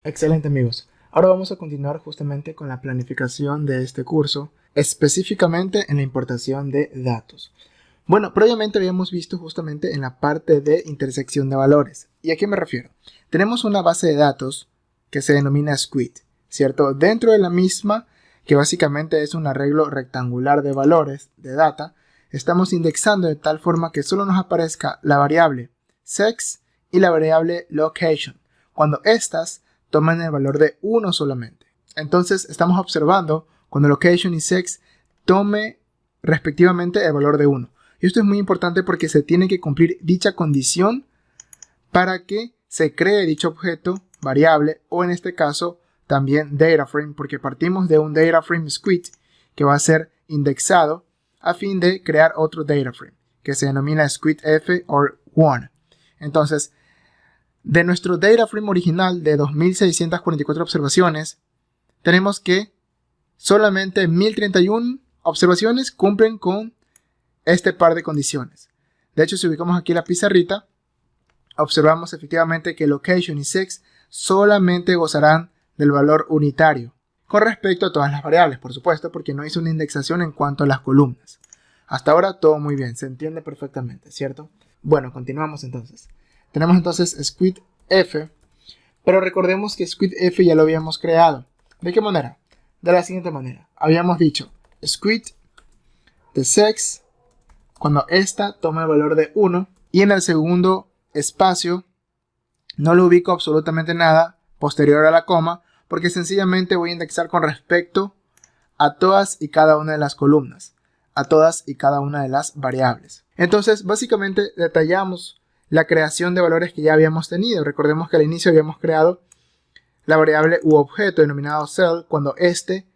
Excelente amigos. Ahora vamos a continuar justamente con la planificación de este curso, específicamente en la importación de datos. Bueno, previamente habíamos visto justamente en la parte de intersección de valores. ¿Y a qué me refiero? Tenemos una base de datos que se denomina Squid, ¿cierto? Dentro de la misma, que básicamente es un arreglo rectangular de valores de data, estamos indexando de tal forma que solo nos aparezca la variable sex y la variable location, cuando estas toman el valor de 1 solamente. Entonces estamos observando cuando location y sex tome respectivamente el valor de 1. Y esto es muy importante porque se tiene que cumplir dicha condición para que se cree dicho objeto, variable, o en este caso también data frame, porque partimos de un data frame squid que va a ser indexado a fin de crear otro data frame que se denomina squidf or 1. Entonces, de nuestro data frame original de 2644 observaciones, tenemos que solamente 1031 observaciones cumplen con este par de condiciones. De hecho, si ubicamos aquí la pizarrita, observamos efectivamente que location y sex solamente gozarán del valor unitario, con respecto a todas las variables, por supuesto, porque no hice una indexación en cuanto a las columnas. Hasta ahora todo muy bien, se entiende perfectamente, ¿cierto? Bueno, continuamos entonces. Tenemos entonces squidf, pero recordemos que squidf ya lo habíamos creado. ¿De qué manera? De la siguiente manera. Habíamos dicho squid de sex cuando esta toma el valor de 1 y en el segundo espacio no le ubico absolutamente nada posterior a la coma porque sencillamente voy a indexar con respecto a todas y cada una de las columnas, a todas y cada una de las variables. Entonces básicamente detallamos la creación de valores que ya habíamos tenido. Recordemos que al inicio habíamos creado la variable u objeto denominado cell cuando este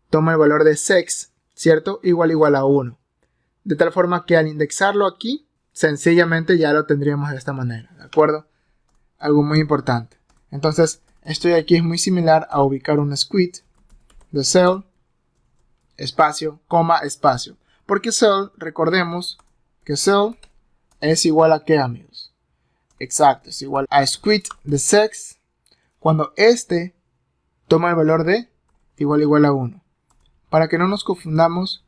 toma el valor de sex, ¿cierto? Igual a 1. De tal forma que al indexarlo aquí, sencillamente ya lo tendríamos de esta manera, ¿de acuerdo? Algo muy importante. Entonces, esto de aquí es muy similar a ubicar un squid de cell, espacio, coma, espacio. Porque cell, recordemos que cell es igual a ¿qué, amigos? Exacto, es igual a squid de sex cuando este toma el valor de igual a 1. Para que no nos confundamos,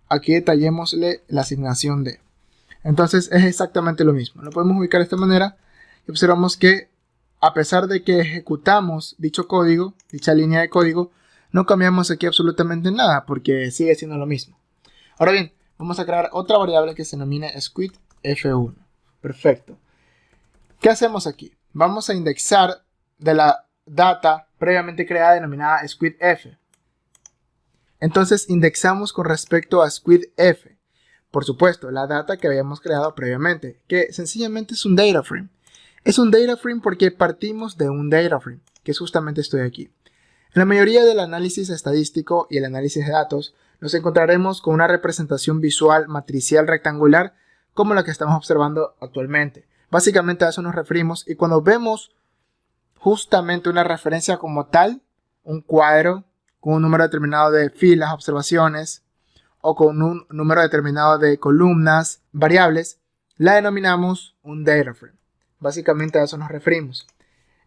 aquí detallémosle la asignación de. Entonces es exactamente lo mismo. Lo podemos ubicar de esta manera y observamos que a pesar de que ejecutamos dicho código, dicha línea de código, no cambiamos aquí absolutamente nada porque sigue siendo lo mismo. Ahora bien, vamos a crear otra variable que se denomina squidf1. Perfecto. ¿Qué hacemos aquí? Vamos a indexar de la data previamente creada denominada squidf. Entonces indexamos con respecto a squidf. Por supuesto, la data que habíamos creado previamente, que sencillamente es un data frame. Es un data frame porque partimos de un data frame, que es justamente estoy aquí. En la mayoría del análisis estadístico y el análisis de datos, nos encontraremos con una representación visual matricial rectangular como la que estamos observando actualmente. Básicamente a eso nos referimos y cuando vemos justamente una referencia como tal, un cuadro con un número determinado de filas, observaciones, o con un número determinado de columnas, variables, la denominamos un data frame. Básicamente a eso nos referimos.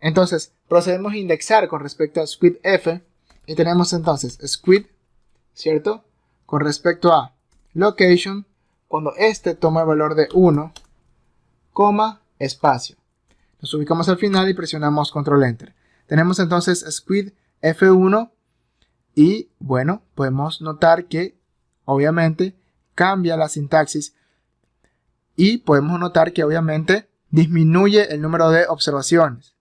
Entonces, procedemos a indexar con respecto a squidf y tenemos entonces squid, ¿cierto? Con respecto a location, cuando este toma el valor de 1, coma, espacio. Nos ubicamos al final y presionamos control enter. Tenemos entonces squid f1 y bueno, podemos notar que obviamente cambia la sintaxis y podemos notar que obviamente disminuye el número de observaciones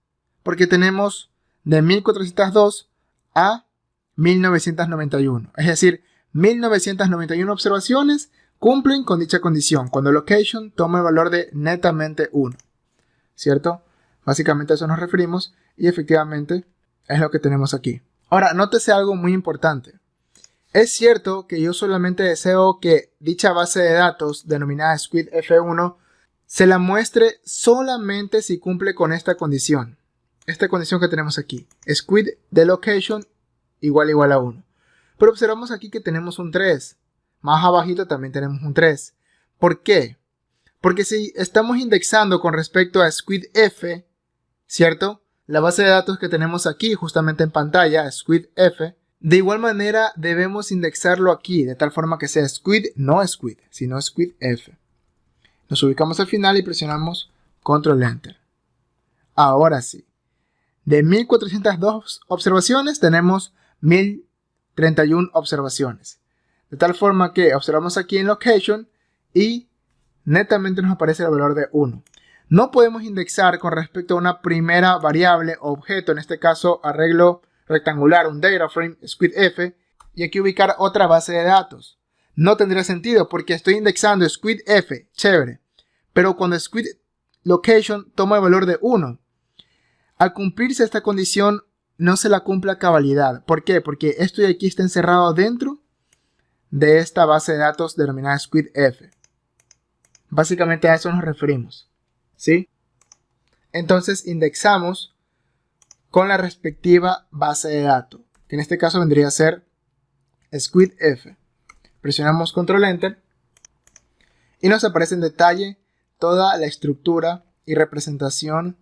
porque tenemos de 1402 a 1991, es decir, 1991 observaciones cumplen con dicha condición cuando location toma el valor de netamente 1, ¿cierto? Básicamente a eso nos referimos y efectivamente es lo que tenemos aquí. Ahora, nótese algo muy importante. Es cierto que yo solamente deseo que dicha base de datos denominada squidf1 se la muestre solamente si cumple con esta condición. Esta condición que tenemos aquí. Squid de location igual a 1. Pero observamos aquí que tenemos un 3. Más abajito también tenemos un 3. ¿Por qué? Porque si estamos indexando con respecto a squidf, ¿cierto? la base de datos que tenemos aquí justamente en pantalla, SquidF. De igual manera debemos indexarlo aquí, de tal forma que sea Squid, no Squid, sino SquidF. Nos ubicamos al final y presionamos Control Enter. Ahora sí, de 1402 observaciones tenemos 1031 observaciones. De tal forma que observamos aquí en Location y netamente nos aparece el valor de 1. No podemos indexar con respecto a una primera variable o objeto, en este caso arreglo rectangular, un data frame, SquidF, y aquí ubicar otra base de datos. No tendría sentido porque estoy indexando SquidF, chévere, pero cuando SquidLocation toma el valor de 1, al cumplirse esta condición no se la cumple a cabalidad. ¿Por qué? Porque esto de aquí está encerrado dentro de esta base de datos denominada SquidF. Básicamente a eso nos referimos, ¿sí? Entonces indexamos con la respectiva base de datos, que en este caso vendría a ser SquidF. Presionamos Control Enter y nos aparece en detalle toda la estructura y representación